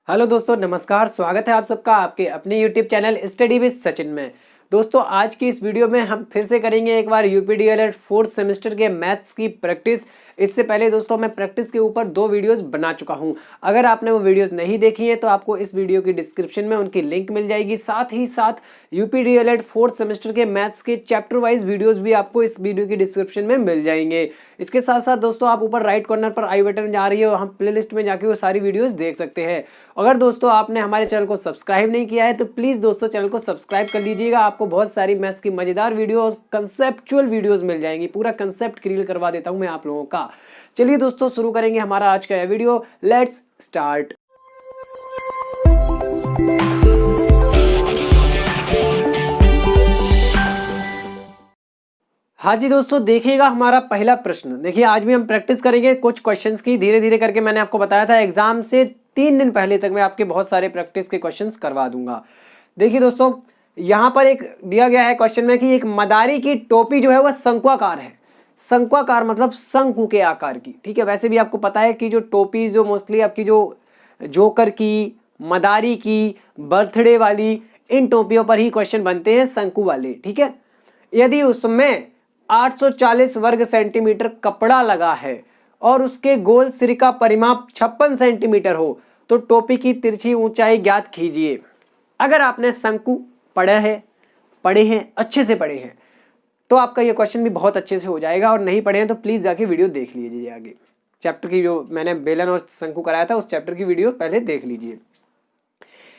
Hello दोस्तों, नमस्कार। स्वागत है आप सबका आपके अपने YouTube channel study with Sachin में। दोस्तों, आज की इस वीडियो में हम फिर से करेंगे एक बार यूपीडीएलएड फोर्थ सेमेस्टर के मैथ्स की प्रैक्टिस। इससे पहले दोस्तों मैं प्रैक्टिस के ऊपर 2 वीडियोस बना चुका हूं। अगर आपने वो वीडियोस नहीं देखी है तो आपको इस वीडियो की डिस्क्रिप्शन में उनकी लिंक मिल जाएगी। साथ ही साथ यूपीडीएलएड फोर्थ सेमेस्टर के मैथ्स के चैप्टर वाइज वीडियोस भी आपको इस वीडियो की डिस्क्रिप्शन में मिल जाएंगे। इसके साथ साथ दोस्तों आप ऊपर राइट कॉर्नर पर आई बटन जा रही है, हम प्लेलिस्ट में जाके वो सारी वीडियोस देख सकते हैं। अगर दोस्तों आपने हमारे चैनल को सब्सक्राइब नहीं किया है तो प्लीज दोस्तों चैनल को सब्सक्राइब कर लीजिएगा। आपको बहुत सारी मैथ्स की मजेदार वीडियो और कंसेप्चुअल वीडियोस मिल जाएंगी। पूरा कंसेप्ट क्लियर करवा देता हूं मैं आप लोगों का। चलिए दोस्तों शुरू करेंगे हमारा आज का यह वीडियो। Let's start. हाँ जी दोस्तों, देखिएगा हमारा पहला प्रश्न। देखिए आज भी हम प्रैक्टिस करेंगे कुछ क्वेश्चंस की, धीरे धीरे करके। मैंने आपको बताया था एग्जाम से 3 दिन पहले तक मैं आपके बहुत सारे प्रैक्टिस के क्वेश्चंस करवा दूंगा। देखिए दोस्तों, यहाँ पर एक दिया गया है क्वेश्चन में कि एक मदारी की टोपी जो है वह शंक्वाकार है। शंक्वाकार मतलब शंकु के आकार की, ठीक है। वैसे भी आपको पता है कि जो टोपी जो मोस्टली आपकी जो जोकर की, मदारी की, बर्थडे वाली, इन टोपियों पर ही क्वेश्चन बनते हैं शंकु वाले, ठीक है। यदि उसमें 840 वर्ग सेंटीमीटर कपड़ा लगा है और उसके गोल सिर का परिमाप 56 सेंटीमीटर हो तो टोपी की तिरछी ऊंचाई ज्ञात कीजिए। अगर आपने शंकु पढ़े हैं अच्छे से पढ़े हैं तो आपका ये क्वेश्चन भी बहुत अच्छे से हो जाएगा, और नहीं पढ़े हैं तो प्लीज जाके वीडियो देख लीजिए। आगे चैप्टर की जो मैंने बेलन और शंकु कराया था उस चैप्टर की वीडियो पहले देख लीजिए।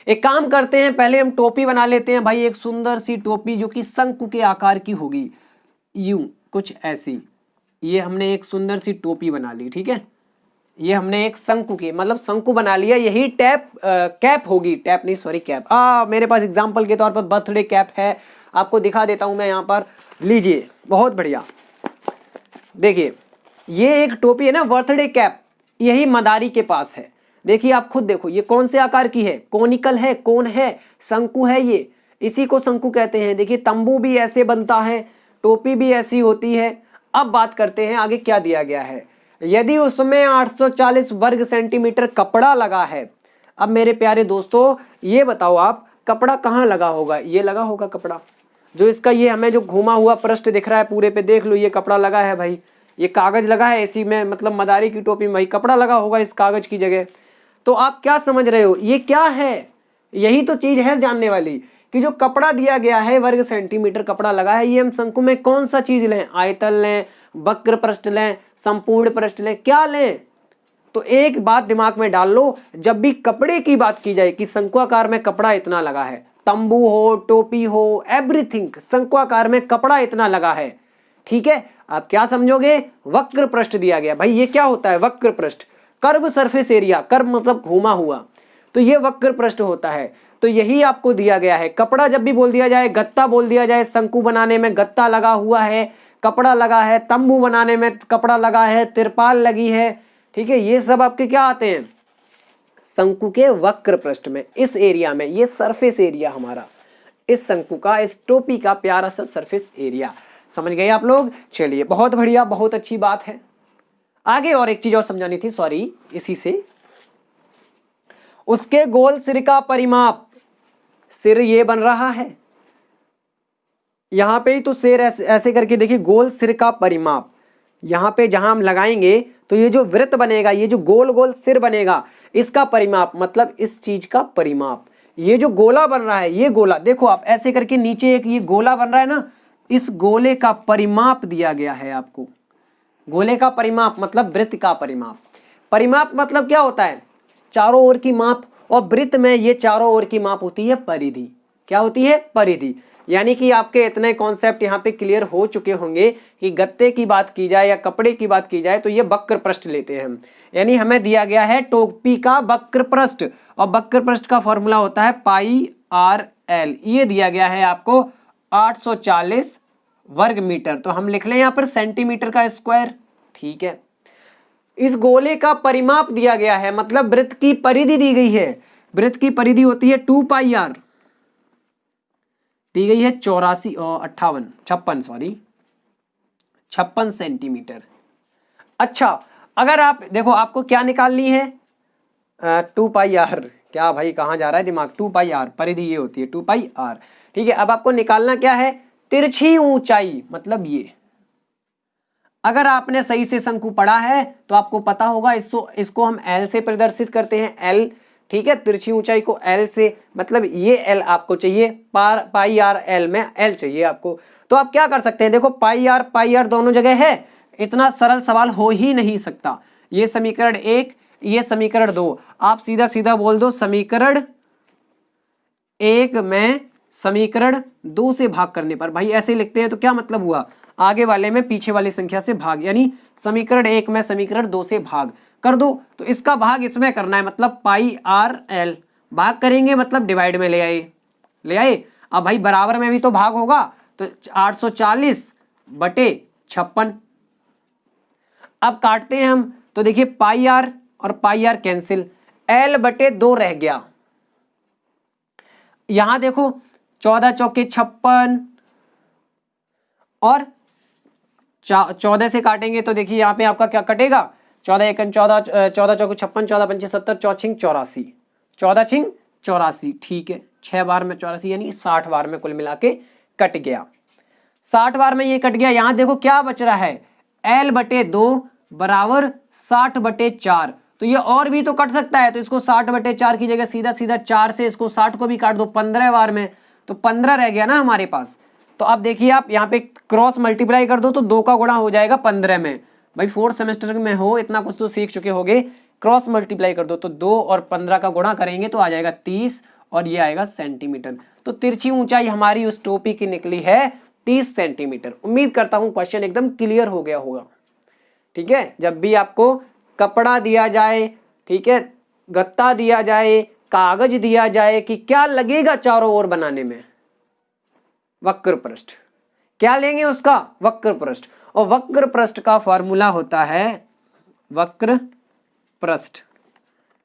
एक काम करते हैं, पहले हम टोपी बना लेते हैं भाई। एक सुंदर सी टोपी जो कि शंकु के आकार की होगी, यूं कुछ ऐसी। ये हमने एक सुंदर सी टोपी बना ली, ठीक है। ये हमने एक शंकु की मतलब शंकु बना लिया। यही कैप होगी, टैप नहीं सॉरी कैप। मेरे पास एग्जांपल के तौर पर बर्थडे कैप है, आपको दिखा देता हूं मैं यहाँ पर। लीजिए, बहुत बढ़िया। देखिए ये एक टोपी है ना, बर्थडे कैप, यही मदारी के पास है। देखिए आप खुद देखो, ये कौन से आकार की है? कोनिकल है, कोन है, शंकु है, ये इसी को शंकु कहते हैं। देखिए तंबू भी ऐसे बनता है, टोपी भी ऐसी होती है। अब बात करते हैं आगे क्या दिया गया है। यदि उसमें 840 वर्ग सेंटीमीटर कपड़ा लगा है। अब मेरे प्यारे दोस्तों ये बताओ आप, कपड़ा कहाँ लगा होगा? ये लगा होगा कपड़ा, जो इसका ये हमें जो घुमा हुआ पृष्ठ दिख रहा है पूरे पे, देख लो ये कपड़ा लगा है भाई। ये कागज लगा है इसी में, मतलब मदारी की टोपी में भाई कपड़ा लगा होगा इस कागज की जगह। तो आप क्या समझ रहे हो ये क्या है? यही तो चीज है जानने वाली कि जो कपड़ा दिया गया है वर्ग सेंटीमीटर कपड़ा लगा है, ये हम शंकु में कौन सा चीज लें? आयतन लें, वक्र पृष्ठ लें, संपूर्ण पृष्ठ लें, क्या लें? तो एक बात दिमाग में डाल लो, जब भी कपड़े की बात की जाए कि शंक्वाकार में कपड़ा इतना लगा है, तंबू हो, टोपी हो, एवरीथिंग शंक्वाकार में कपड़ा इतना लगा है, ठीक है। आप क्या समझोगे? वक्र पृष्ठ दिया गया भाई। ये क्या होता है? वक्र पृष्ठ, कर्व सरफेस एरिया। कर्व मतलब घूमा हुआ, तो ये वक्र पृष्ठ होता है। तो यही आपको दिया गया है। कपड़ा जब भी बोल दिया जाए, गत्ता बोल दिया जाए, शंकु बनाने में गत्ता लगा हुआ है, कपड़ा लगा है, तंबू बनाने में कपड़ा लगा है, तिरपाल लगी है, ठीक है। ये सब आपके क्या आते हैं? शंकु के वक्र पृष्ठ में, इस एरिया में। ये सरफेस एरिया हमारा, इस शंकु का, इस टोपी का प्यारा सा सरफेस एरिया। समझ गए आप लोग? चलिए बहुत बढ़िया, बहुत अच्छी बात है। आगे और एक चीज और समझानी थी, सॉरी, इसी से। उसके गोल सिर का परिमाप, सिर ये बन रहा है, यहां पे ही तो सिर ऐसे करके देखिए, गोल सिर का परिमाप। यहां पे जहां हम लगाएंगे तो ये जो वृत्त बनेगा, ये जो गोल गोल सिर बनेगा, इसका परिमाप मतलब इस चीज का परिमाप। ये जो गोला बन रहा है, ये गोला देखो आप ऐसे करके, नीचे एक ये गोला बन रहा है ना, इस गोले का परिमाप दिया गया है आपको। गोले का परिमाप मतलब वृत्त का परिमाप। परिमाप मतलब क्या होता है? चारों ओर की माप। और वृत्त में ये चारों ओर की माप होती है परिधि। क्या होती है? परिधि। यानी कि आपके इतने कॉन्सेप्ट यहाँ पे क्लियर हो चुके होंगे कि गत्ते की बात की जाए या कपड़े की बात की जाए तो ये वक्र पृष्ठ लेते हैं हम। यानी हमें दिया गया है टोपी का वक्र पृष्ठ, और वक्र पृष्ठ का फॉर्मूला होता है πr/l। ये दिया गया है आपको 840 वर्ग मीटर। तो हम लिख लें यहाँ पर सेंटीमीटर का स्क्वायर, ठीक है। इस गोले का परिमाप दिया गया है, मतलब वृत्त की परिधि दी गई है। वृत्त की परिधि होती है 2πr, दी गई है 56 सेंटीमीटर। अच्छा, अगर आप देखो, आपको क्या निकालनी है? 2πr क्या भाई कहाँ जा रहा है दिमाग, 2 पाई आर, परिधि ये होती है 2 पाई आर। ठीक है, अब आपको निकालना क्या है, तिरछी ऊंचाई, मतलब ये। अगर आपने सही से शंकु पढ़ा है तो आपको पता होगा, इसको हम एल से प्रदर्शित करते हैं, एल। ठीक है, तिरछी ऊंचाई को एल से, मतलब ये एल आपको चाहिए, पाई आर एल में एल चाहिए आपको। तो आप क्या कर सकते हैं, देखो पाई आर दोनों जगह है, इतना सरल सवाल हो ही नहीं सकता। ये समीकरण 1, ये समीकरण 2, आप सीधा सीधा बोल दो समीकरण 1 में समीकरण 2 से भाग करने पर। भाई ऐसे लिखते हैं तो क्या मतलब हुआ, आगे वाले में पीछे वाली संख्या से भाग, यानी समीकरण 1 में समीकरण 2 से भाग कर दो। तो इसका भाग इसमें करना है, मतलब पाई आर एल, भाग करेंगे मतलब डिवाइड में ले आए। अब भाई बराबर में भी तो भाग होगा, तो 840/56। अब काटते हैं हम, तो देखिए पाई आर और पाई आर कैंसिल, L/2 रह गया। यहां देखो 14 चौके 56 और 14 से काटेंगे तो देखिए यहाँ पे आपका क्या कटेगा, 14 एकम 14, 14 चौके 56, 14 पंचे 70, 14 छिंग 84, 14 छिंग 84। ठीक है, 6 बार में 84 यानी 60 बार में कुल मिला के कट गया, 60 बार में ये कट गया। यहां देखो क्या बच रहा है, L/2 बराबर 60/4। तो ये और भी तो कट सकता है, तो इसको 60/4 की जगह सीधा सीधा 4 से इसको 60 को भी काट दो 15 बार में, तो 15 रह गया ना हमारे पास। तो अब देखिए आप यहाँ पे क्रॉस मल्टीप्लाई कर दो तो 2 का गुणा हो जाएगा 15 में। भाई 4th सेमेस्टर में हो, इतना कुछ तो सीख चुके होगे। क्रॉस मल्टीप्लाई कर दो तो 2 और 15 का गुणा करेंगे तो आ जाएगा 30 और ये आएगा सेंटीमीटर। तो तिरछी ऊंचाई हमारी उस टोपी की निकली है 30 सेंटीमीटर। उम्मीद करता हूं क्वेश्चन एकदम क्लियर हो गया होगा। ठीक है, जब भी आपको कपड़ा दिया जाए, ठीक है, गत्ता दिया जाए, कागज दिया जाए कि क्या लगेगा चारों ओर बनाने में, वक्र पृष्ठ। क्या लेंगे उसका, वक्र पृष्ठ। और वक्र पृष्ठ का फॉर्मूला होता है वक्र पृष्ठ,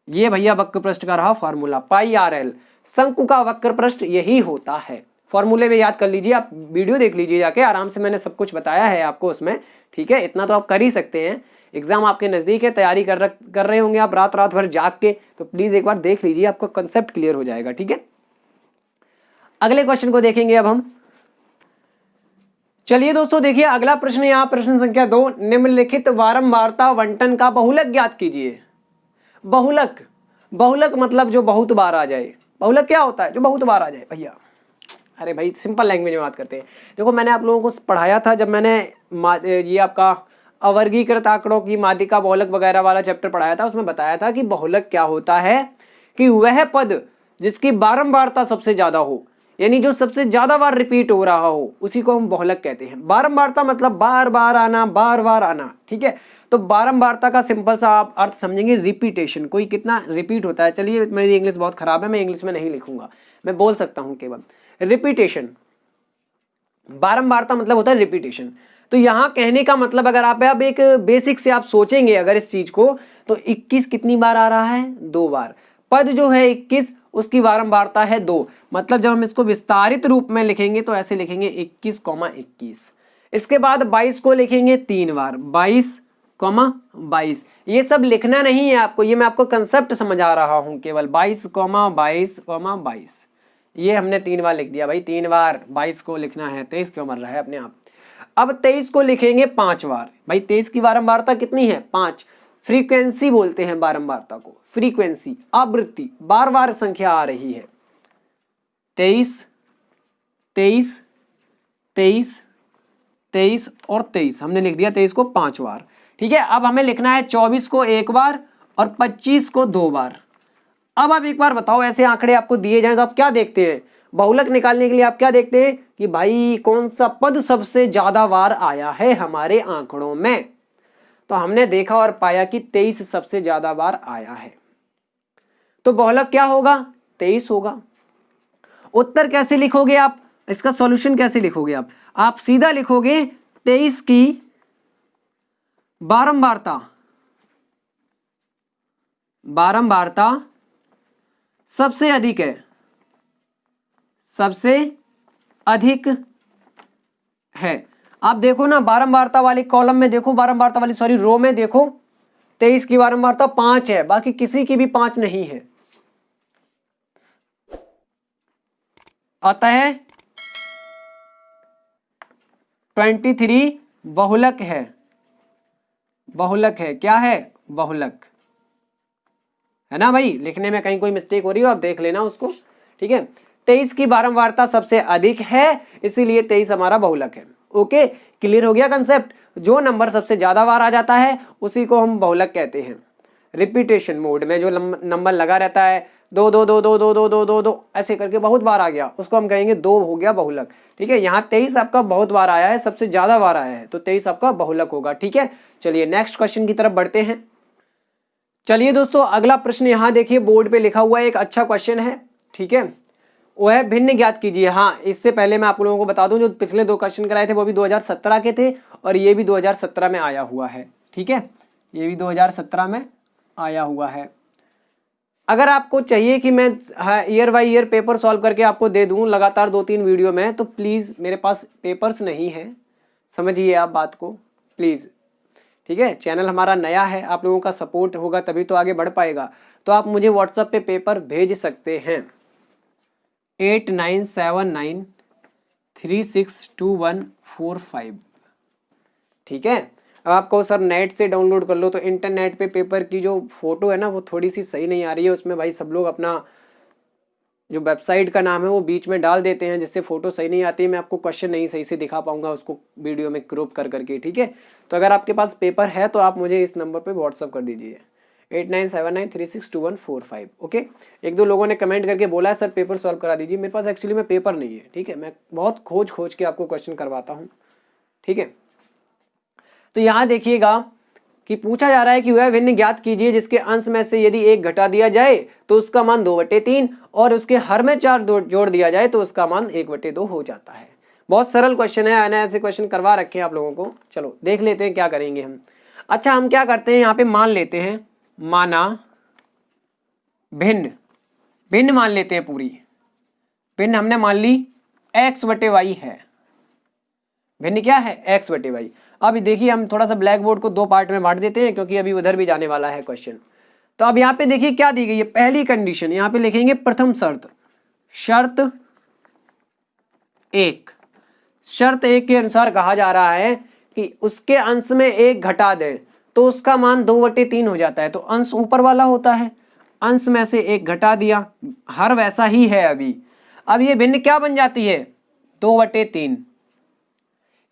ये भैया वक्र पृष्ठ का रहा फॉर्मूला, पाई आर एल। शंकु का वक्र पृष्ठ यही होता है। फॉर्मूले में याद कर लीजिए, आप वीडियो देख लीजिए जाके, आराम से मैंने सब कुछ बताया है आपको उसमें। ठीक है, इतना तो आप कर ही सकते हैं। एग्जाम आपके नजदीक है, तैयारी कर रहे होंगे आप रात भर जाग के, तो प्लीज एक बार देख लीजिए, आपका कंसेप्ट क्लियर हो जाएगा। ठीक है, अगले क्वेश्चन को देखेंगे अब हम। चलिए दोस्तों देखिए अगला प्रश्न, यहाँ प्रश्न संख्या 2, निम्नलिखित वारंवारता बंटन का बहुलक ज्ञात कीजिए। बहुलक मतलब जो बहुत बार आ जाए। बहुलक क्या होता है, जो बहुत बार आ जाए भैया। अरे भाई सिंपल लैंग्वेज में बात करते हैं। देखो मैंने आप लोगों को पढ़ाया था, जब मैंने ये आपका अवर्गीकृत आंकड़ों की माध्यिका बहुलक वगैरह वाला चैप्टर पढ़ाया था, उसमें बताया था कि बहुलक क्या होता है, कि वह पद जिसकी बारंबारता सबसे ज्यादा हो, यानी जो सबसे ज्यादा बार रिपीट हो रहा हो, उसी को हम बहुलक कहते हैं। बारंबारता मतलब बार बार आना। ठीक है, तो बारंबारता का सिंपल सा आप अर्थ समझेंगे रिपीटेशन, कोई कितना रिपीट होता है। चलिए मेरी इंग्लिश बहुत खराब है, मैं इंग्लिश में नहीं लिखूंगा, मैं बोल सकता हूं केवल रिपीटेशन। बारंबारता मतलब होता है रिपीटेशन। तो यहां कहने का मतलब, अगर आप अब एक बेसिक से आप सोचेंगे अगर इस चीज को, तो 21 कितनी बार आ रहा है, 2 बार। पद जो है 21, उसकी बारंबारता है 2, मतलब जब हम इसको विस्तारित रूप में लिखेंगे तो ऐसे लिखेंगे 21,21। इसके बाद 22 को लिखेंगे 3 बार, 22,22। ये सब लिखना नहीं है आपको, ये मैं आपको कंसेप्ट समझा रहा हूं केवल। 22,22,22 ये हमने 3 बार लिख दिया भाई, 3 बार 22 को लिखना है, 23 क्यों मर रहा है अपने आप। अब 23 को लिखेंगे 5 बार। भाई 23 की बारंबारता कितनी है, 5। फ्रीक्वेंसी बोलते हैं बारंबारता को, फ्रीक्वेंसी, आवृत्ति, बार बार संख्या आ रही है। 23, 23, 23, 23 और 23 हमने लिख दिया, 23 को 5 बार। ठीक है, अब हमें लिखना है 24 को 1 बार और 25 को 2 बार। अब आप एक बार बताओ, ऐसे आंकड़े आपको दिए जाए तो आप क्या देखते हैं, बहुलक निकालने के लिए आप क्या देखते हैं कि भाई कौन सा पद सबसे ज्यादा बार आया है हमारे आंकड़ों में। तो हमने देखा और पाया कि 23 सबसे ज्यादा बार आया है, तो बहुलक क्या होगा, 23 होगा। उत्तर कैसे लिखोगे आप, इसका सॉल्यूशन कैसे लिखोगे आप सीधा लिखोगे 23 की बारंबारता सबसे अधिक है, सबसे अधिक है। आप देखो ना बारंबारता वाली कॉलम में देखो, बारंबारता वाली सॉरी रो में देखो, 23 की बारंबारता 5 है, बाकी किसी की भी 5 नहीं है। अतः 23 बहुलक है। बहुलक है, क्या है? बहुलक है ना भाई। लिखने में कहीं कोई मिस्टेक हो रही हो आप देख लेना उसको, ठीक है। 23 की बारंबारता सबसे अधिक है, इसीलिए 23 हमारा बहुलक है। ओके, क्लियर हो गया कंसेप्ट। जो नंबर सबसे ज्यादा बार आ जाता है उसी को हम बहुलक कहते हैं। रिपीटेशन मोड में जो नंबर लगा रहता है, दो दो दो दो दो दो दो दो दो ऐसे करके बहुत बार आ गया, उसको हम कहेंगे दो हो गया बहुलक। ठीक है, यहाँ 23 आपका बहुत बार आया है, सबसे ज्यादा बार आया है, तो 23 आपका बहुलक होगा। ठीक है, चलिए नेक्स्ट क्वेश्चन की तरफ बढ़ते हैं। चलिए दोस्तों, अगला प्रश्न यहाँ देखिए बोर्ड पे लिखा हुआ है, एक अच्छा क्वेश्चन है। ठीक है, वो है भिन्न ज्ञात कीजिए। हाँ, इससे पहले मैं आप लोगों को बता दूं, जो पिछले 2 क्वेश्चन कराए थे वो भी 2017 के थे और ये भी 2017 में आया हुआ है। ठीक है, ये भी 2017 में आया हुआ है। अगर आपको चाहिए कि मैं year by year paper solve करके आपको दे दूं लगातार 2-3 वीडियो में, तो प्लीज़ मेरे पास पेपर्स नहीं है, समझिए आप बात को प्लीज़। ठीक है, चैनल हमारा नया है, आप लोगों का सपोर्ट होगा तभी तो आगे बढ़ पाएगा। तो आप मुझे व्हाट्सएप पे पेपर भेज सकते हैं 8979362145। ठीक है, अब आपको सर नेट से डाउनलोड कर लो, तो इंटरनेट पे पेपर की जो फोटो है ना वो थोड़ी सी सही नहीं आ रही है उसमें भाई। सब लोग अपना जो वेबसाइट का नाम है वो बीच में डाल देते हैं, जिससे फोटो सही नहीं आती है। मैं आपको क्वेश्चन नहीं सही से दिखा पाऊंगा उसको वीडियो में क्रॉप कर करके। ठीक है, तो अगर आपके पास पेपर है तो आप मुझे इस नंबर पे व्हाट्सअप कर दीजिए 8979362145। ओके, 1-2 लोगों ने कमेंट करके बोला है सर पेपर सॉल्व करा दीजिए। मेरे पास एक्चुअली में पेपर नहीं है। ठीक है, मैं बहुत खोज के आपको क्वेश्चन करवाता हूँ। ठीक है, तो यहाँ देखिएगा कि पूछा जा रहा है कि वह भिन्न ज्ञात कीजिए जिसके अंश में से यदि 1 घटा दिया जाए तो उसका मान 2/3 और उसके हर में 4 जोड़ दिया जाए तो उसका मान 1/2 हो जाता है। बहुत सरल क्वेश्चन है, मैंने ऐसे क्वेश्चन करवा रखे हैं आप लोगों को। चलो देख लेते हैं क्या करेंगे हम। अच्छा, हम क्या करते हैं यहाँ पे मान लेते हैं, माना भिन्न, भिन्न मान लेते हैं पूरी। भिन्न हमने मान ली x/y है। भिन्न क्या है? x/y। अब देखिए हम थोड़ा सा ब्लैक बोर्ड को 2 पार्ट में बांट देते हैं क्योंकि अभी उधर भी जाने वाला है क्वेश्चन। तो अब यहाँ पे देखिए क्या दी गई है। पहली कंडीशन यहाँ पे लिखेंगे प्रथम शर्त, शर्त 1। शर्त 1 के अनुसार कहा जा रहा है कि उसके अंश में 1 घटा दे तो उसका मान 2/3 हो जाता है। तो अंश ऊपर वाला होता है, अंश में से 1 घटा दिया, हर वैसा ही है अभी। अब ये भिन्न क्या बन जाती है? 2/3।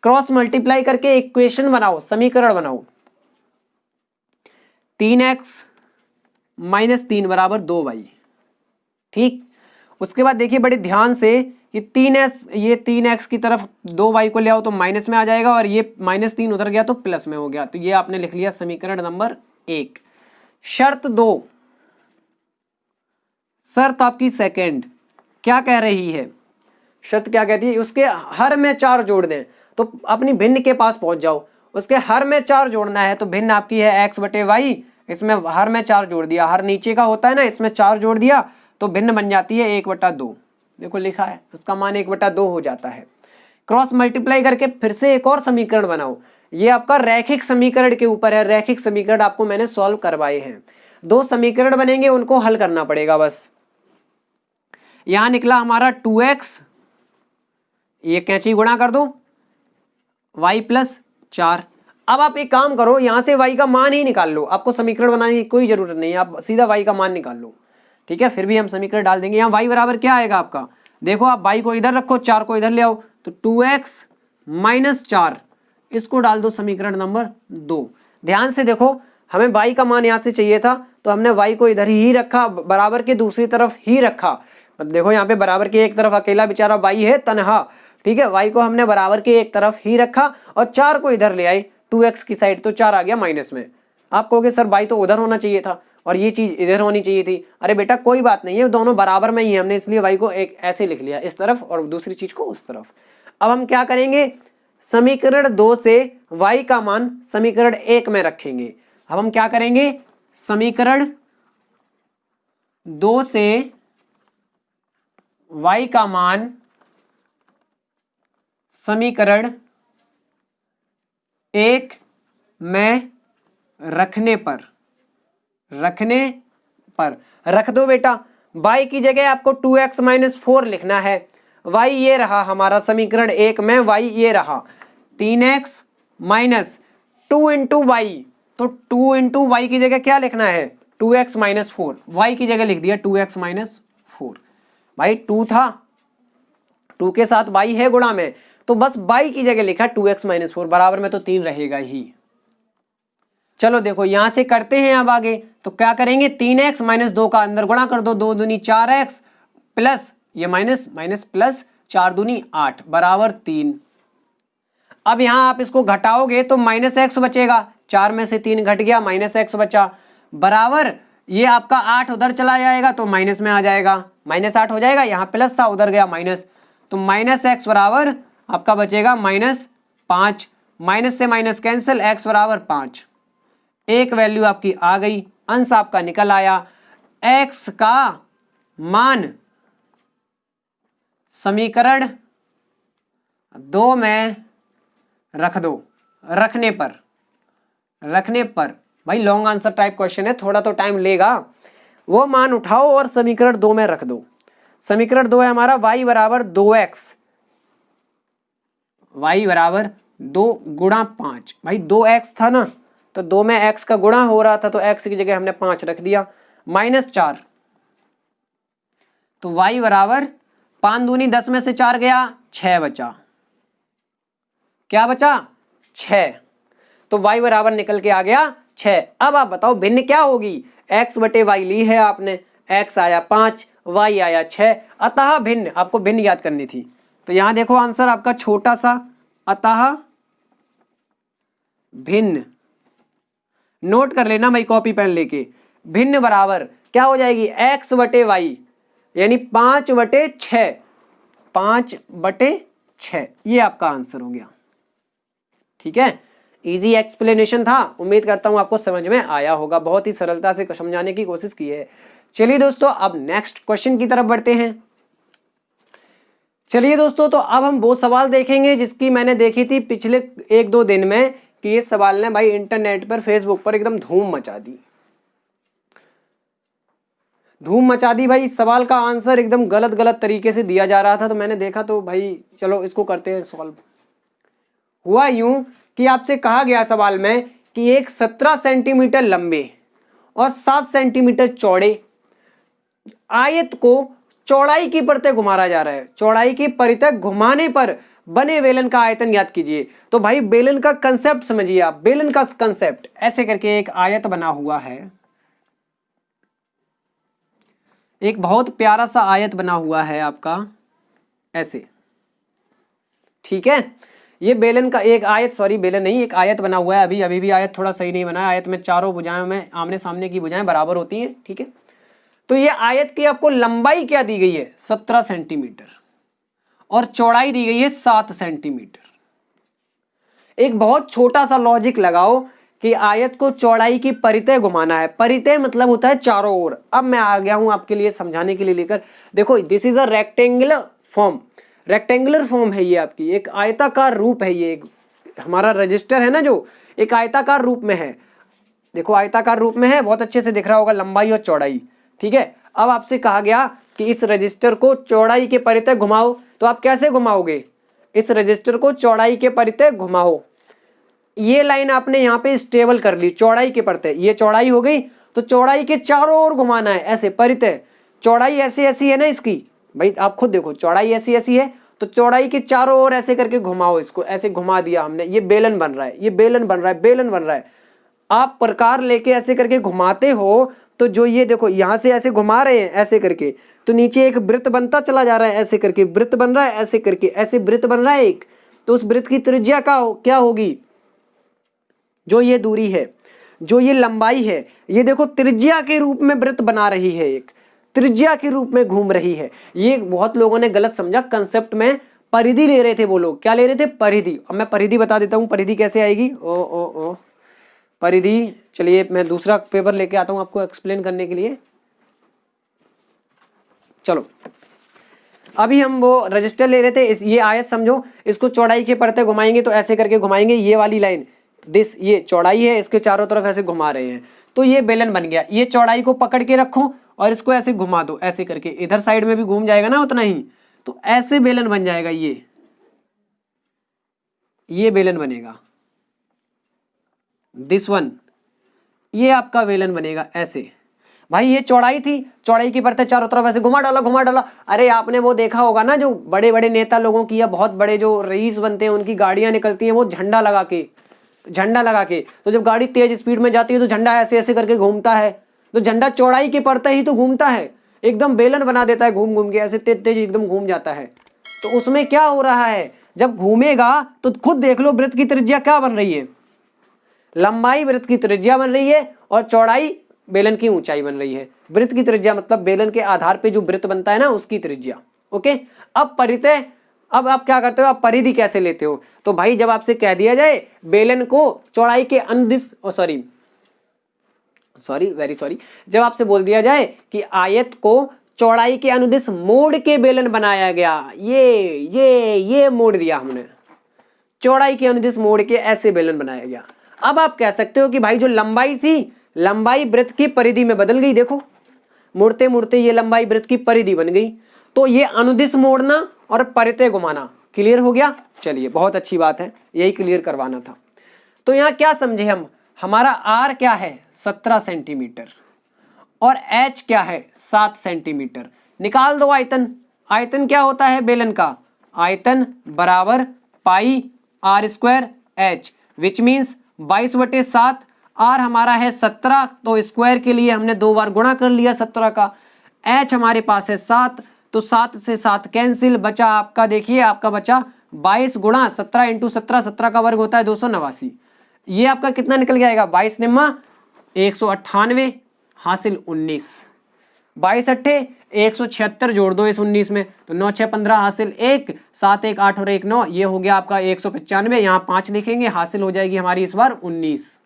क्रॉस मल्टीप्लाई करके इक्वेशन बनाओ, समीकरण बनाओ। 3x - 3 = 2y। ठीक, उसके बाद देखिए बड़े ध्यान से कि 3x, ये 3x की तरफ 2y को ले आओ तो माइनस में आ जाएगा और ये -3 उधर गया तो प्लस में हो गया। तो ये आपने लिख लिया समीकरण नंबर 1। शर्त 2, शर्त आपकी सेकंड क्या कह रही है? शर्त क्या कहती है? उसके हर में 4 जोड़ दें। तो अपनी भिन्न के पास पहुंच जाओ, उसके हर में 4 जोड़ना है। तो भिन्न आपकी है x/y, इसमें हर में 4 जोड़ दिया, हर नीचे का होता है ना, इसमें 4 जोड़ दिया तो भिन्न बन जाती है 1/2। देखो लिखा है, उसका मान 1/2 हो जाता है। क्रॉस मल्टीप्लाई करके फिर से एक और समीकरण बनाओ। ये आपका रैखिक समीकरण के ऊपर है। रैखिक समीकरण आपको मैंने सॉल्व करवाए हैं। 2 समीकरण बनेंगे, उनको हल करना पड़ेगा बस। यहां निकला हमारा 2x, ये कैंची गुणा कर दो, y + 4। अब आप एक काम करो, यहां से y का मान ही निकाल लो, आपको समीकरण बनाने की कोई जरूरत नहीं है, आप सीधा y का मान निकाल लो। ठीक है, फिर भी हम समीकरण डाल देंगे। यहाँ y बराबर क्या आएगा आपका? देखो आप y को इधर रखो, 4 को इधर ले आओ, तो 2x - 4 इसको डाल दो समीकरण नंबर 2। ध्यान से देखो, हमें y का मान यहाँ से चाहिए था तो हमने y को इधर ही रखा, बराबर के दूसरी तरफ ही रखा। देखो यहाँ पे बराबर के एक तरफ अकेला बेचारा y है, तनहा। ठीक है, y को हमने बराबर के एक तरफ ही रखा और 4 को इधर ले आए 2x की साइड, तो 4 आ गया माइनस में। आप कहोगे सर y तो उधर होना चाहिए था और ये चीज इधर होनी चाहिए थी। अरे बेटा कोई बात नहीं है, दोनों बराबर में ही है, हमने इसलिए y को एक ऐसे लिख लिया इस तरफ और दूसरी चीज को उस तरफ। अब हम क्या करेंगे? समीकरण 2 से y का मान समीकरण 1 में रखेंगे। अब हम क्या करेंगे? समीकरण 2 से y का मान समीकरण 1 में रखने पर रख दो बेटा। y की जगह आपको 2x - 4 लिखना है। y ये रहा हमारा समीकरण 1 में, y ये रहा 3x माइनस 2 इंटू वाई, तो 2 इंटू वाई की जगह क्या लिखना है 2x माइनस 4, y की जगह लिख दिया 2x माइनस 4। भाई 2 था, 2 के साथ y है गुणा में, तो बस y की जगह लिखा 2x माइनस 4, बराबर में तो 3 रहेगा ही। चलो देखो यहां से करते हैं अब आगे, तो क्या करेंगे 3x माइनस 2 का अंदर गुणा कर दो, 2 दूनी 4x प्लस ये माइनस माइनस प्लस 4 दूनी 8 बराबर 3। अब यहां आप इसको घटाओगे तो माइनस एक्स बचेगा, 4 में से 3 घट गया, माइनस एक्स बचा, बराबर ये आपका 8 उधर चला जाएगा तो माइनस में आ जाएगा, माइनस 8 हो जाएगा, यहाँ प्लस था उधर गया माइनस, तो माइनस एक्स बराबर आपका बचेगा माइनस 5, माइनस से माइनस कैंसिल, एक्स बराबर 5, एक वैल्यू आपकी आ गई, अंश आपका निकल आया। एक्स का मान समीकरण 2 में रख दो, रखने पर भाई लॉन्ग आंसर टाइप क्वेश्चन है, थोड़ा तो टाइम लेगा, वो मान उठाओ और समीकरण 2 में रख दो। समीकरण 2 है हमारा y बराबर 2x, y बराबर 2 गुणा 5, भाई 2x था ना, तो 2 में x का गुणा हो रहा था तो x की जगह हमने 5 रख दिया, माइनस 4, तो y बराबर 5 दूनी 10 में से 4 गया, 6 बचा, क्या बचा 6, तो y बराबर निकल के आ गया 6। अब आप बताओ भिन्न क्या होगी, x बटे y ली है आपने, x आया 5, y आया 6, अतः भिन्न, आपको भिन्न याद करनी थी, तो यहां देखो आंसर आपका छोटा सा, अतः भिन्न, नोट कर लेना भाई कॉपी पेन लेके, भिन्न बराबर क्या हो जाएगी x बटे y, यानी 5 बटे 6, 5 बटे 6, ये आपका आंसर हो गया। ठीक है, इजी एक्सप्लेनेशन था, उम्मीद करता हूं आपको समझ में आया होगा, बहुत ही सरलता से समझाने की कोशिश की है। चलिए दोस्तों अब नेक्स्ट क्वेश्चन की तरफ बढ़ते हैं। चलिए दोस्तों, तो अब हम वो सवाल देखेंगे जिसकी मैंने देखी थी पिछले 1-2 दिन में कि ये सवाल ने भाई इंटरनेट पर फेसबुक पर एकदम धूम मचा दी, धूम मचा दी भाई। सवाल का आंसर एकदम गलत गलत तरीके से दिया जा रहा था, तो मैंने देखा तो भाई चलो इसको करते हैं सॉल्व। हुआ यूं कि आपसे कहा गया सवाल में कि एक 17 सेंटीमीटर लंबे और 7 सेंटीमीटर चौड़े आयत को चौड़ाई की परतें घुमाया जा रहा है, चौड़ाई की परितः घुमाने पर बने बेलन का आयतन ज्ञात कीजिए। तो भाई बेलन का कंसेप्ट समझिए आप, बेलन का कंसेप्ट ऐसे करके एक आयत बना हुआ है, एक बहुत प्यारा सा आयत बना हुआ है आपका ऐसे, ठीक है। ये बेलन का एक आयत, सॉरी बेलन नहीं, एक आयत बना हुआ है, अभी भी आयत थोड़ा सही नहीं बना है, आयत में चारों भुजाएं में आमने सामने की भुजाएं बराबर होती हैं, ठीक है। तो ये आयत की आपको लंबाई क्या दी गई है 17 सेंटीमीटर और चौड़ाई दी गई है 7 सेंटीमीटर। एक बहुत छोटा सा लॉजिक लगाओ कि आयत को चौड़ाई की परितः घुमाना है, परितः मतलब होता है चारों ओर। अब मैं आ गया हूं आपके लिए समझाने के लिए लेकर, देखो this is a rectangular form, rectangular form है ये आपकी, एक आयताकार रूप है, ये हमारा रजिस्टर है ना जो एक आयताकार रूप में है, देखो आयताकार रूप में है, बहुत अच्छे से दिख रहा होगा लंबाई और चौड़ाई, ठीक है। अब आपसे कहा गया कि इस रजिस्टर को चौड़ाई के परितः घुमाओ, तो आप कैसे घुमाओगे, इस रजिस्टर को चौड़ाई के परितः घुमाओ। ये लाइन आपने यहाँ पे स्टेबल कर ली, चौड़ाई के परितः, ये चौड़ाई हो गई, तो चौड़ाई के चारों ओर घुमाना है ऐसे परितः। चौड़ाई ऐसी ऐसी है ना इसकी, भाई आप खुद देखो चौड़ाई ऐसी ऐसी है, तो चौड़ाई के चारों ओर ऐसे करके घुमाओ इसको, ऐसे घुमा दिया हमने, ये बेलन बन रहा है, ये बेलन बन रहा है, बेलन बन रहा है। आप प्रकार लेके ऐसे करके घुमाते हो, तो जो ये देखो यहां से ऐसे घुमा रहे हैं ऐसे करके, तो नीचे एक वृत्त बनता चला जा रहा है, ऐसे करके वृत्त बन रहा है, ऐसे करके ऐसे वृत्त बन रहा है एक, तो उस वृत्त की त्रिज्या क्या होगी, जो ये दूरी है, जो ये लंबाई है, ये देखो त्रिज्या के रूप में वृत्त बना रही है, एक त्रिज्या के रूप में घूम रही है। ये बहुत लोगों ने गलत समझा, कंसेप्ट में परिधि ले रहे थे वो लोग, क्या ले रहे थे परिधि। अब मैं परिधि बता देता हूं, परिधि कैसे आएगी, ओ परिधि, चलिए मैं दूसरा पेपर लेके आता हूं आपको एक्सप्लेन करने के लिए। चलो अभी हम वो रजिस्टर ले रहे थे, ये आयत समझो, इसको चौड़ाई के परितः घुमाएंगे तो ऐसे करके घुमाएंगे, ये वाली लाइन दिस, ये चौड़ाई है, इसके चारों तरफ ऐसे घुमा रहे हैं, तो ये बेलन बन गया। ये चौड़ाई को पकड़ के रखो और इसको ऐसे घुमा दो, ऐसे करके इधर साइड में भी घूम जाएगा ना उतना ही, तो ऐसे बेलन बन जाएगा, ये बेलन बनेगा, दिस वन, ये आपका बेलन बनेगा ऐसे। भाई ये चौड़ाई थी, चौड़ाई की परतें चारों तरफ ऐसे घुमा डाला। अरे आपने वो देखा होगा ना, जो बड़े बड़े नेता लोगों की या बहुत बड़े जो रईस बनते हैं उनकी गाड़ियां निकलती हैं वो झंडा लगा के, तो जब गाड़ी तेज स्पीड में जाती है तो झंडा ऐसे ऐसे करके घूमता है, तो झंडा चौड़ाई की परतें ही तो घूमता है, एकदम बेलन बना देता है, घूम घूम के ऐसे तेज तेज एकदम घूम जाता है। तो उसमें क्या हो रहा है, जब घूमेगा तो खुद देख लो वृत्त की त्रिज्या क्या बन रही है, लंबाई वृत्त की त्रिज्या बन रही है और चौड़ाई बेलन की ऊंचाई बन रही है। वृत्त की त्रिज्या मतलब बेलन के आधार पे जो वृत्त बनता है ना उसकी त्रिज्या। ओके, अब परितः, अब आप क्या करते हो, आप परिधि कैसे लेते हो, तो भाई जब आपसे कह दिया जाए बेलन को चौड़ाई के अनुदिश, जब आपसे बोल दिया जाए कि आयत को चौड़ाई के अनुदिश मोड़ के बेलन बनाया गया, ये मोड़ दिया हमने, चौड़ाई के अनुदिश मोड़ के ऐसे बेलन बनाया गया। अब आप कह सकते हो कि भाई जो लंबाई थी, लंबाई वृत्त की परिधि में बदल गई, देखो मुड़ते मुड़ते ये लंबाई वृत्त की परिधि बन गई, तो ये अनुदिश मोड़ना और परितः घुमाना क्लियर हो गया। चलिए बहुत अच्छी बात है, यही क्लियर करवाना था। तो यहाँ क्या समझे हम, हमारा आर क्या है 17 सेंटीमीटर और एच क्या है 7 सेंटीमीटर। निकाल दो आयतन, आयतन क्या होता है बेलन का, आयतन बराबर pi R square H, which means 22/7। R हमारा है 17, तो स्क्वायर के लिए हमने 2 बार गुणा कर लिया 17 का। एच हमारे पास है 7, तो 7 से 7 कैंसिल, बचा आपका, देखिए आपका बचा 22 गुणा 17 इंटू 17, 17 का वर्ग होता है 289। ये आपका कितना निकल जाएगा, 22 निम्मा 198 हासिल 19, 22 अट्ठे 176 जोड़ दो इस 19 में, तो 9 6 15 हासिल 1, 7 1 8 और 1 9, ये हो गया आपका 195। यहाँ 5 लिखेंगे, हासिल हो जाएगी हमारी इस बार 19।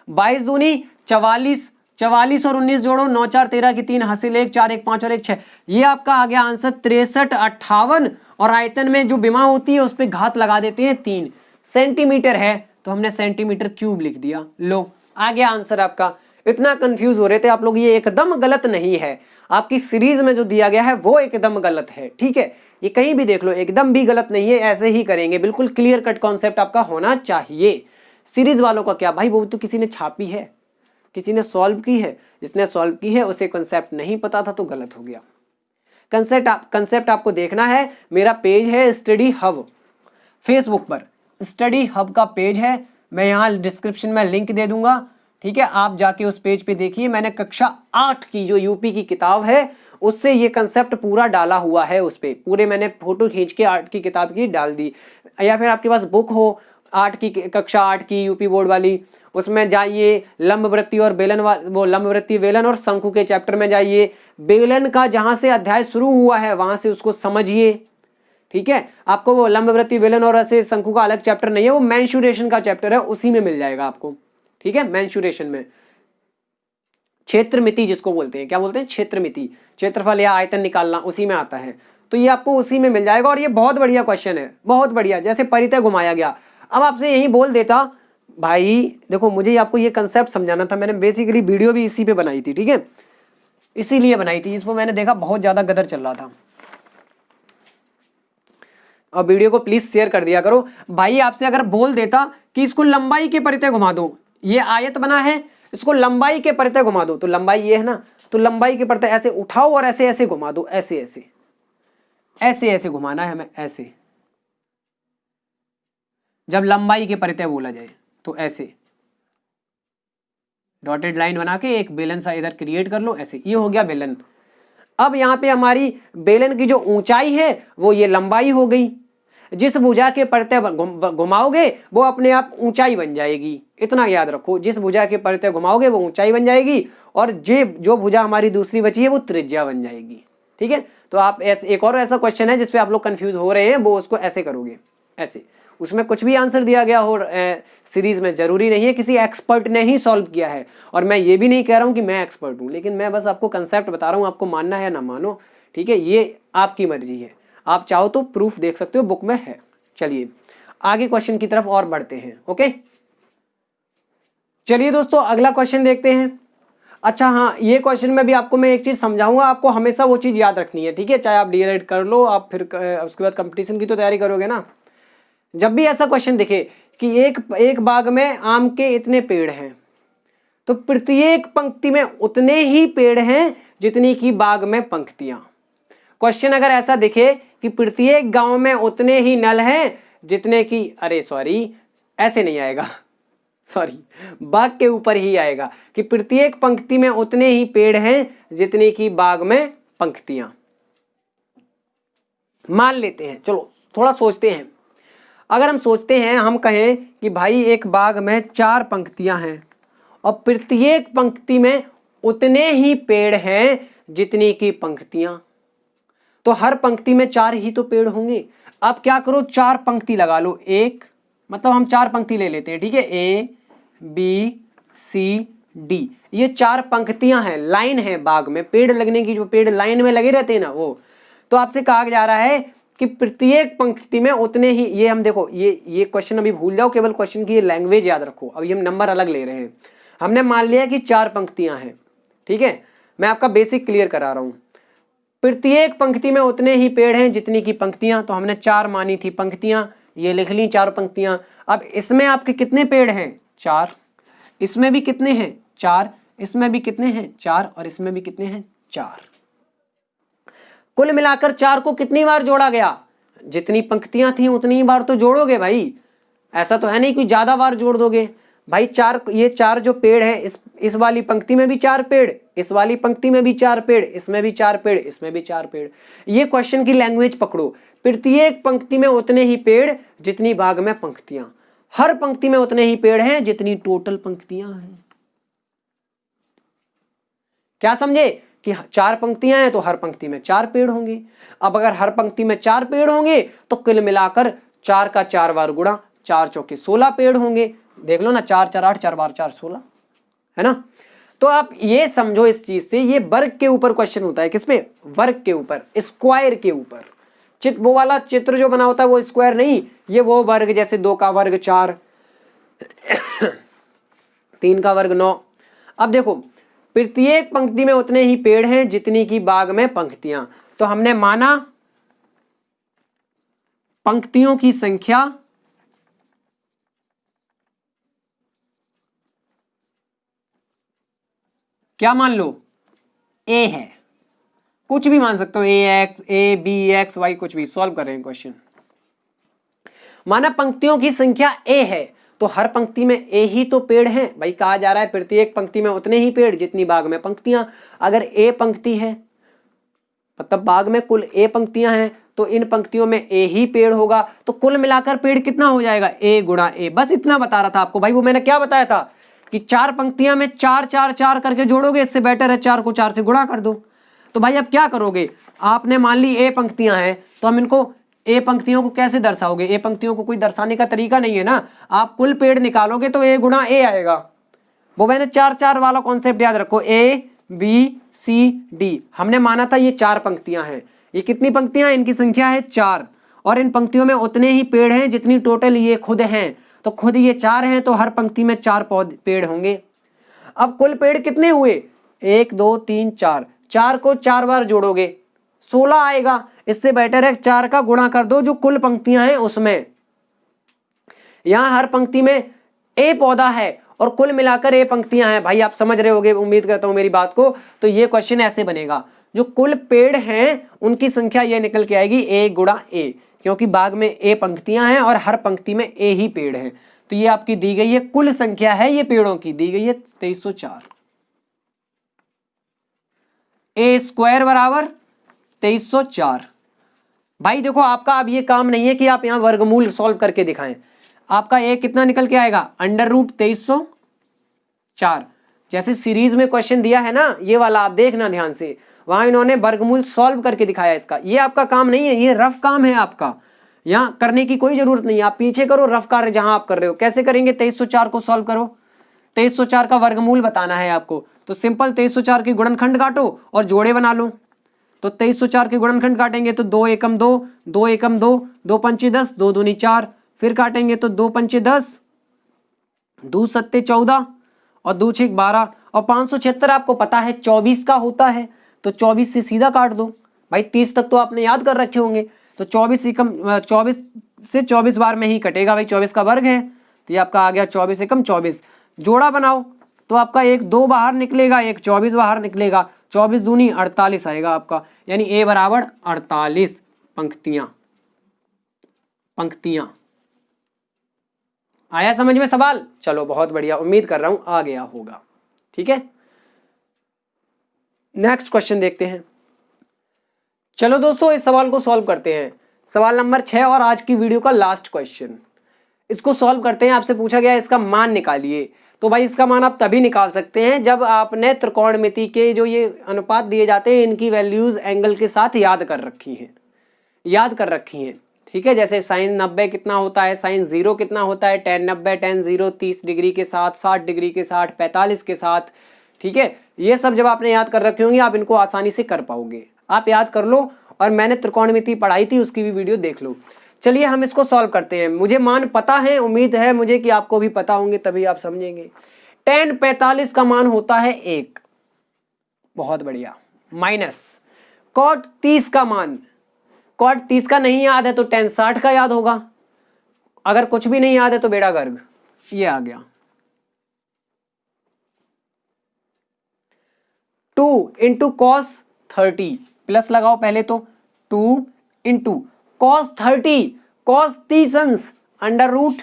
22 दूनी 44, 44 और 19 जोड़ो, 9 4 13 की 3 हासिल 1, 4 1 5 और 1 6, ये आपका आ गया आंसर 63 58। और आयतन में जो विमा होती है उस पर घात लगा देते हैं 3 सेंटीमीटर है, तो हमने सेंटीमीटर क्यूब लिख दिया। लो आ गया आंसर आपका। इतना कंफ्यूज हो रहे थे आप लोग, ये एकदम गलत नहीं है, आपकी सीरीज में जो दिया गया है वो एकदम गलत है, ठीक है, ये कहीं भी देख लो एकदम भी गलत नहीं है, ऐसे ही करेंगे, बिल्कुल क्लियर कट कॉन्सेप्ट आपका होना चाहिए। सीरीज वालों का क्या भाई, वो तो किसी ने छापी है, किसी ने सॉल्व की है, जिसने सॉल्व की है उसे कंसेप्ट नहीं पता था तो गलत हो गया। कंसेप्ट आपको देखना है, मेरा पेज है स्टडी हब, फेसबुक पर स्टडी हब का पेज है, मैं यहाँ डिस्क्रिप्शन में लिंक दे दूंगा, ठीक है, आप जाके उस पेज पे देखिए। मैंने कक्षा 8 की जो यूपी की किताब है उससे ये कंसेप्ट पूरा डाला हुआ है, उस पे पूरे मैंने फोटो खींच के 8 की किताब की डाल दी। या फिर आपके पास बुक हो 8 की, कक्षा 8 की यूपी बोर्ड वाली, उसमें जाइए लंबवृत्ति और बेलन, वो लंबवृत्ति बेलन और शंकु के चैप्टर में जाइए, बेलन का जहां से अध्याय शुरू हुआ है वहां से उसको समझिए, ठीक है। आपको वो लंबवृत्ति बेलन और ऐसे शंकु का अलग चैप्टर नहीं है, वो मेंसुरेशन का चैप्टर है, उसी में मिल जाएगा आपको, ठीक है। मेंसुरेशन में क्षेत्रमिति जिसको बोलते हैं, क्या बोलते हैं, क्षेत्रमिति, क्षेत्रफल या आयतन निकालना, उसी में आता है, तो ये आपको उसी में मिल जाएगा। और ये बहुत बढ़िया क्वेश्चन है, बहुत बढ़िया, जैसे परितः घुमाया गया। अब आपसे यही बोल देता भाई देखो मुझे आपको ये कंसेप्ट समझाना था, मैंने बेसिकली वीडियो भी इसी पे बनाई थी, ठीक है, इसीलिए बनाई थी, इसको मैंने देखा बहुत ज्यादा गदर चल रहा था। और वीडियो को प्लीज शेयर कर दिया करो भाई। आपसे अगर बोल देता कि इसको लंबाई के परितः घुमा दो, ये आयत बना है, इसको लंबाई के परितः घुमा दो, तो लंबाई ये है ना, तो लंबाई के परितः ऐसे उठाओ और ऐसे ऐसे घुमा दो, ऐसे ऐसे ऐसे ऐसे घुमाना है हमें, ऐसे, जब लंबाई के परितः बोला जाए तो ऐसे डॉटेड लाइन बना के एक बेलन सा इधर क्रिएट कर लो, ऐसे, ये हो गया बेलन। अब यहाँ पे हमारी बेलन की जो ऊंचाई है वो ये लंबाई हो गई, जिस भुजा के परितः घुमाओगे वो अपने आप ऊंचाई बन जाएगी, इतना याद रखो, जिस भुजा के परितः घुमाओगे वो ऊंचाई बन जाएगी, और जो भुजा हमारी दूसरी बची है वो त्रिज्या बन जाएगी, ठीक है। तो आप ऐसे, एक और ऐसा क्वेश्चन है जिसपे आप लोग कंफ्यूज हो रहे हैं, वो उसको ऐसे करोगे, ऐसे, उसमें कुछ भी आंसर दिया गया हो सीरीज में, जरूरी नहीं है किसी एक्सपर्ट ने ही सॉल्व किया है, और मैं ये भी नहीं कह रहा हूं कि मैं एक्सपर्ट हूं, लेकिन मैं बस आपको कंसेप्ट बता रहा हूं, आपको मानना है या ना मानो, ठीक है, ये आपकी मर्जी है, आप चाहो तो प्रूफ देख सकते हो, बुक में है। चलिए आगे क्वेश्चन की तरफ और बढ़ते हैं। ओके, चलिए दोस्तों अगला क्वेश्चन देखते हैं। अच्छा हाँ, ये क्वेश्चन में भी आपको मैं एक चीज समझाऊंगा, आपको हमेशा वो चीज याद रखनी है, ठीक है, चाहे आप डीएलएड कर लो, आप फिर उसके बाद कंपटीशन की तो तैयारी करोगे ना। जब भी ऐसा क्वेश्चन दिखे कि एक बाग में आम के इतने पेड़ हैं, तो प्रत्येक पंक्ति में उतने ही पेड़ हैं जितनी की बाग में पंक्तियां। क्वेश्चन अगर ऐसा दिखे कि प्रत्येक गांव में उतने ही नल हैं जितने की, अरे सॉरी, ऐसे नहीं आएगा, सॉरी, बाग के ऊपर ही आएगा कि प्रत्येक पंक्ति में उतने ही पेड़ हैं जितने की बाग में पंक्तियां। मान लेते हैं, चलो थोड़ा सोचते हैं, अगर हम सोचते हैं, हम कहें कि भाई एक बाग में 4 पंक्तियां हैं और प्रत्येक पंक्ति में उतने ही पेड़ हैं जितनी की पंक्तियां, तो हर पंक्ति में 4 ही तो पेड़ होंगे। अब क्या करो, 4 पंक्ति लगा लो, एक मतलब हम 4 पंक्ति ले लेते हैं, ठीक है, ए बी सी डी, ये 4 पंक्तियां हैं, लाइन है बाग में, पेड़ लगने की, जो पेड़ लाइन में लगे रहते हैं ना वो। तो आपसे कहा जा रहा है कि प्रत्येक पंक्ति में उतने ही, ये हम देखो, ये क्वेश्चन अभी भूल जाओ, केवल क्वेश्चन की ये लैंग्वेज याद रखो, अभी हम नंबर अलग ले रहे हैं। हमने मान लिया कि 4 पंक्तियां हैं, ठीक है, मैं आपका बेसिक क्लियर करा रहा हूं। प्रत्येक पंक्ति में उतने ही पेड़ हैं जितनी की पंक्तियां, तो हमने 4 मानी थी पंक्तियां, ये लिख ली 4 पंक्तियां। अब इसमें आपके कितने पेड़ हैं, 4, इसमें भी कितने हैं, 4, इसमें भी कितने हैं, 4, और इसमें भी कितने हैं, 4। कुल मिलाकर 4 को कितनी बार जोड़ा गया, जितनी पंक्तियां थी उतनी ही बार तो जोड़ोगे भाई, ऐसा तो है नहीं कोई ज्यादा बार जोड़ दोगे भाई। 4, ये 4 जो पेड़ है, इस वाली पंक्ति में भी 4 पेड़, इस वाली पंक्ति में भी 4 पेड़, इसमें भी 4 पेड़, इसमें भी 4 पेड़। ये क्वेश्चन की लैंग्वेज पकड़ो, प्रत्येक पंक्ति में उतने ही पेड़ जितनी बाग में पंक्तियां, हर पंक्ति में उतने ही पेड़ हैं जितनी टोटल पंक्तियां हैं। क्या समझे कि 4 पंक्तियां हैं तो हर पंक्ति में 4 पेड़ होंगे। अब अगर हर पंक्ति में 4 पेड़ होंगे तो कुल मिलाकर 4 का 4 बार गुणा 4 चौके 16 पेड़ होंगे। देख लो ना, 4 4 8, 4 बार 4 16, है ना। तो आप ये समझो इस चीज से, ये वर्ग के ऊपर क्वेश्चन होता है, किस पे, वर्ग के ऊपर, स्क्वायर के ऊपर। वो वाला चित्र जो बना होता है वो स्क्वायर नहीं, ये वो वर्ग, जैसे 2 का वर्ग 4, 3 का वर्ग 9। अब देखो, प्रत्येक पंक्ति में उतने ही पेड़ हैं जितनी की बाग में पंक्तियां, तो हमने माना पंक्तियों की संख्या क्या मान लो, ए है, कुछ भी मान सकते हो, A X, A B X Y, कुछ भी। सॉल्व कर रहे हैं क्वेश्चन, माना पंक्तियों की संख्या ए है, तो हर पंक्ति में ए ही तो पेड़ हैं भाई। कहा जा रहा है प्रत्येक पंक्ति में उतने ही पेड़ जितनी बाग में पंक्तियां। अगर ए पंक्ति है मतलब बाग में कुल ए पंक्तियां हैं, तो इन पंक्तियों में ए ही पेड़ होगा, तो कुल मिलाकर पेड़ कितना हो जाएगा, ए गुणा ए। बस इतना बता रहा था आपको भाई, वो मैंने क्या बताया था कि 4 पंक्तियां में 4 4 4 करके जोड़ोगे, इससे बेटर है 4 को 4 से गुणा कर दो। तो भाई अब क्या करोगे, आपने मान ली ए पंक्तियां हैं, तो हम इनको, ए पंक्तियों को कैसे दर्शाओगे, ए पंक्तियों को कोई दर्शाने का तरीका नहीं है ना। आप कुल पेड़ निकालोगे तो ए गुणा ए आएगा। वो मैंने 4 4 वाला कॉन्सेप्ट याद रखो, ए बी सी डी। हमने माना था ये 4 पंक्तियां हैं, ये कितनी पंक्तियां हैं, इनकी संख्या है 4, और इन पंक्तियों में उतने ही पेड़ हैं जितनी टोटल ये खुद हैं, तो खुद ये 4 हैं, तो हर पंक्ति में 4 पेड़ होंगे। अब कुल पेड़ कितने हुए, 1 2 3 4, 4 को 4 बार जोड़ोगे 16 आएगा। इससे बेटर है 4 का गुणा कर दो जो कुल पंक्तियां हैं उसमें। यहां हर पंक्ति में ए पौधा है और कुल मिलाकर ए पंक्तियां हैं। भाई आप समझ रहे होगे, उम्मीद करता हूं मेरी बात को। तो ये क्वेश्चन ऐसे बनेगा, जो कुल पेड़ हैं उनकी संख्या ये निकल के आएगी ए गुणा ए, क्योंकि बाग में ए पंक्तियां हैं और हर पंक्ति में ए ही पेड़ हैं। तो ये आपकी दी गई है कुल संख्या है, ये पेड़ों की दी गई है 2304। ए स्क्वायर बराबर 2304। भाई देखो, आपका अब ये काम नहीं है कि आप यहां वर्गमूल सॉल्व करके दिखाएं। आपका ए कितना निकल के आएगा, अंडर रूट 2304। जैसे सीरीज में क्वेश्चन दिया है ना, ये वाला आप देखना ध्यान से, वहां इन्होंने वर्गमूल सॉल्व करके दिखाया इसका। ये आपका काम नहीं है, ये रफ काम है आपका, यहां करने की कोई जरूरत नहीं है। आप पीछे करो रफ कार्य जहां आप कर रहे हो। कैसे करेंगे, 2304 को सॉल्व करो, 2304 का वर्गमूल बताना है आपको। तो सिंपल 2304 की गुणनखंड काटो और जोड़े बना लो। तो 2304 के गुणनखंड काटेंगे तो 2 एकम 2, 2 एकम 2, 2 पंचे 10, 2 दूनी 4। फिर काटेंगे तो 2 पंचे 10, 2 सत्ते 14, और 2 6 12 और 576 आपको पता है 24 का होता है, तो 24 से सीधा काट दो भाई। 30 तक तो आपने याद कर रखे होंगे, तो 24 से 24 बार में ही कटेगा भाई, 24 का वर्ग है, तो ये आपका आ गया 24 एकम 24। जोड़ा बनाओ तो आपका एक 2 बाहर निकलेगा, एक 24 बाहर निकलेगा, 24 दूनी 48 आएगा आपका, यानी a बराबर 48 पंक्तियां। आया समझ में सवाल? चलो बहुत बढ़िया, उम्मीद कर रहा हूं आ गया होगा। ठीक है, नेक्स्ट क्वेश्चन देखते हैं। चलो दोस्तों इस सवाल को सॉल्व करते हैं, सवाल नंबर 6 और आज की वीडियो का लास्ट क्वेश्चन। इसको सॉल्व करते हैं। आपसे पूछा गया इसका मान निकालिए, तो भाई इसका मान आप तभी निकाल सकते हैं जब आपने त्रिकोणमिति के जो ये अनुपात दिए जाते हैं इनकी वैल्यूज एंगल के साथ याद कर रखी हैं। ठीक है, जैसे साइन 90 कितना होता है, साइन 0 कितना होता है, tan 90 tan 0 30 डिग्री के साथ, 60 डिग्री के साथ, 45 के साथ। ठीक है, ये सब जब आपने याद कर रखी होंगी आप इनको आसानी से कर पाओगे। आप याद कर लो, और मैंने त्रिकोणमिति पढ़ाई थी उसकी भी वीडियो देख लो। चलिए हम इसको सॉल्व करते हैं। मुझे मान पता है, उम्मीद है मुझे कि आपको भी पता होंगे, तभी आप समझेंगे। tan 45 का मान होता है 1, बहुत बढ़िया, माइनस cot 30 का मान, cot 30 का नहीं याद है तो tan 60 का याद होगा, अगर कुछ भी नहीं याद है तो बेड़ा गर्ग, ये आ गया। 2 इंटू cos 30, प्लस लगाओ पहले तो, 2 इंटू cos 30, cos 30 अंश under root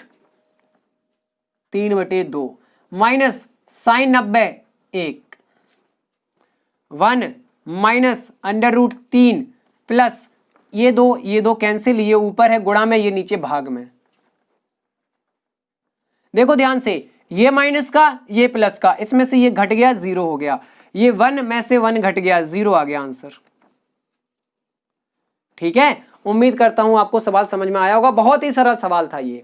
3/2 minus sine 90 1, 1 minus under root 3 plus ये दो कैंसिल, ये ऊपर है गुणा में, ये नीचे भाग में। देखो ध्यान से, ये माइनस का ये प्लस का, इसमें से ये घट गया 0 हो गया, ये 1 में से 1 घट गया 0 आ गया आंसर। ठीक है, उम्मीद करता हूं आपको सवाल समझ में आया होगा। बहुत ही सरल सवाल था ये,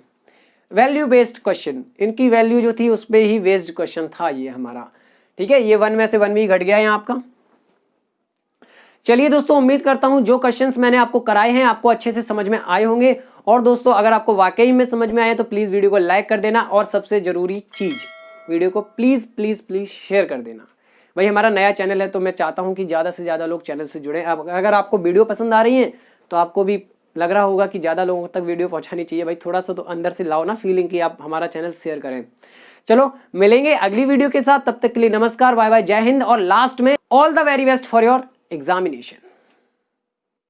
वैल्यू बेस्ड क्वेश्चन, इनकी वैल्यू जो थी उस पे ही बेस्ड क्वेश्चन था ये हमारा। ठीक है, ये 1 में से 1 भी घट गया है आपका। चलिए दोस्तों, उम्मीद करता हूं जो क्वेश्चंस मैंने आपको कराए हैं आपको अच्छे से समझ में आए होंगे। और दोस्तों अगर आपको वाकई में समझ में आए तो प्लीज वीडियो को लाइक कर देना, और सबसे जरूरी चीज वीडियो को प्लीज प्लीज प्लीज शेयर कर देना। भाई हमारा नया चैनल है तो मैं चाहता हूं कि ज्यादा से ज्यादा लोग चैनल से जुड़े। अगर आपको वीडियो पसंद आ रही है तो आपको भी लग रहा होगा कि ज्यादा लोगों तक वीडियो पहुंचानी चाहिए। भाई थोड़ा सा तो अंदर से लाओ ना फीलिंग कि आप हमारा चैनल शेयर करें। चलो मिलेंगे अगली वीडियो के साथ, तब तक के लिए नमस्कार, बाय बाय, जय हिंद। और लास्ट में all the very best for your examination.